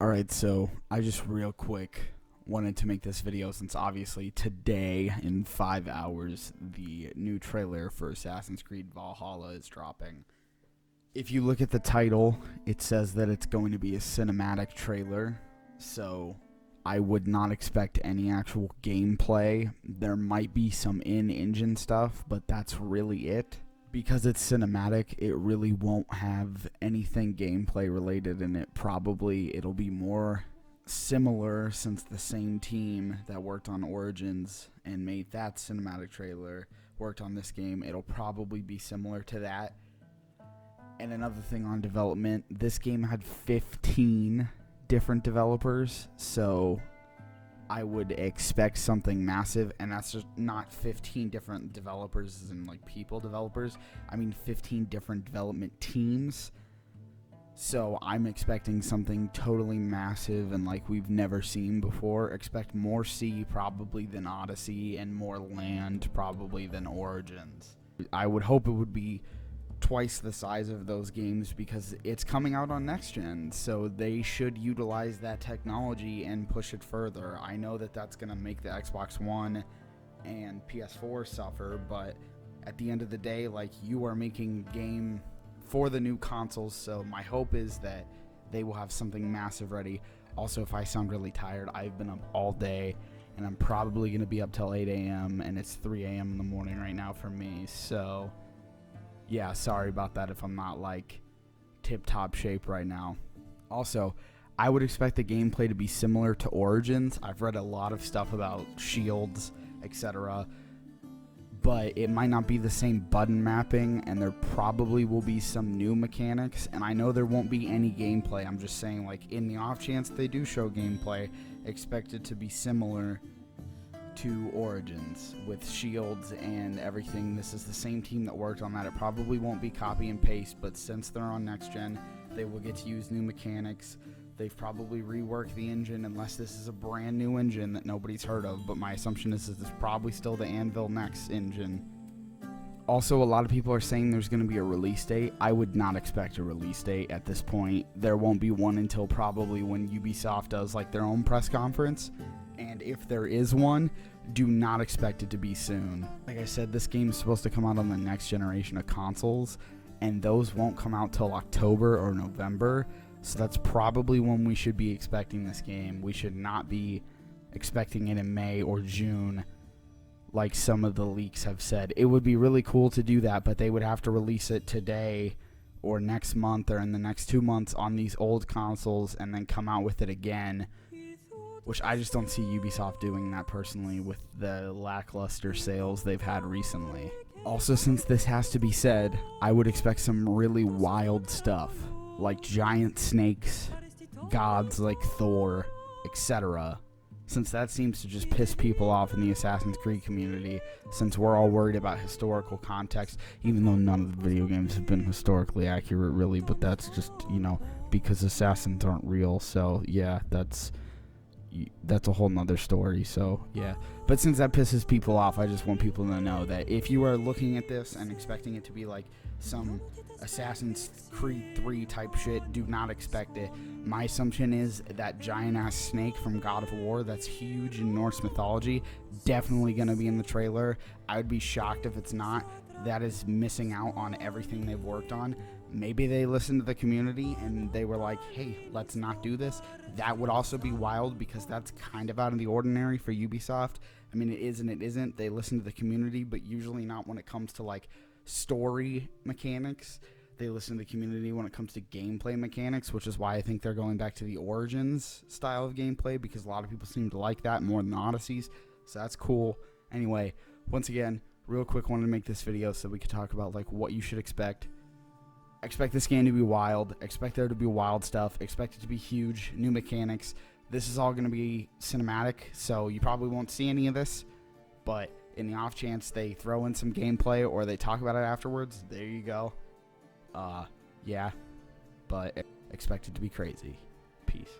Alright, so I just real quick wanted to make this video since obviously today in 5 hours the new trailer for Assassin's Creed Valhalla is dropping. If you look at the title, it says that it's going to be a cinematic trailer, so I would not expect any actual gameplay. There might be some in-engine stuff, but that's really it. Because it's cinematic, it really won't have anything gameplay related in it. Probably it'll be more similar, since the same team that worked on Origins and made that cinematic trailer worked on this game. It'll probably be similar to that. And another thing on development, this game had 15 different developers, so I would expect something massive, and that's just not 15 different developers as in like people developers. I mean 15 different development teams. So I'm expecting something totally massive and like we've never seen before. Expect more sea probably than Odyssey, and more land probably than Origins. I would hope it would be twice the size of those games because it's coming out on Nxnja, so they should utilize that technology and push it further. I know that that's going to make the Xbox One and PS4 suffer, but at the end of the day, like, you are making game for the new consoles, so my hope is that they will have something massive ready. Also, if I sound really tired, I've been up all day and I'm probably going to be up till 8 a.m. and it's 3 a.m. in the morning right now for me, so yeah, sorry about that if I'm not like tip-top shape right now. Also, I would expect the gameplay to be similar to Origins. I've read a lot of stuff about shields, etc., but it might not be the same button mapping, and there probably will be some new mechanics, and I know there won't be any gameplay. I'm just saying, like, in the off chance they do show gameplay, expect it to be similar to Origins with shields and everything. This is the same team that worked on that. It probably won't be copy and paste, but since they're on Nxnja, they will get to use new mechanics. They've probably reworked the engine, unless this is a brand new engine that nobody's heard of, but my assumption is that it's probably still the Anvil Next engine. Also, a lot of people are saying there's going to be a release date. I would not expect a release date at this point. There won't be one until probably when Ubisoft does like their own press conference. And if there is one, do not expect it to be soon. Like I said, this game is supposed to come out on the next generation of consoles, and those won't come out till October or November. So that's probably when we should be expecting this game. We should not be expecting it in May or June, like some of the leaks have said. It would be really cool to do that, but they would have to release it today or next month or in the next 2 months on these old consoles and then come out with it again, which I just don't see Ubisoft doing that personally with the lackluster sales they've had recently. Also, since this has to be said, I would expect some really wild stuff, like giant snakes, gods like Thor, etc. Since that seems to just piss people off in the Assassin's Creed community, since we're all worried about historical context, even though none of the video games have been historically accurate really, but that's just, you know, because assassins aren't real, so yeah, that's a whole nother story. So yeah, but since that pisses people off, I just want people to know that if you are looking at this and expecting it to be like some Assassin's Creed 3 type shit, do not expect it. My assumption is that giant ass snake from God of War that's huge in Norse mythology, definitely gonna be in the trailer. I would be shocked if it's not. That is missing out on everything they've worked on. Maybe they listened to the community and they were like, hey, let's not do this. That would also be wild, because that's kind of out of the ordinary for Ubisoft. I mean, it is and it isn't. They listen to the community, but usually not when it comes to like story mechanics. They listen to the community when it comes to gameplay mechanics, which is why I think they're going back to the Origins style of gameplay, because a lot of people seem to like that more than Odyssey's. So that's cool. Anyway, once again, real quick, wanted to make this video so we could talk about like what you should expect. Expect this game to be wild. Expect there to be wild stuff. Expect it to be huge. New mechanics. This is all going to be cinematic, so you probably won't see any of this. But in the off chance they throw in some gameplay or they talk about it afterwards, there you go. Yeah. But expect it to be crazy. Peace.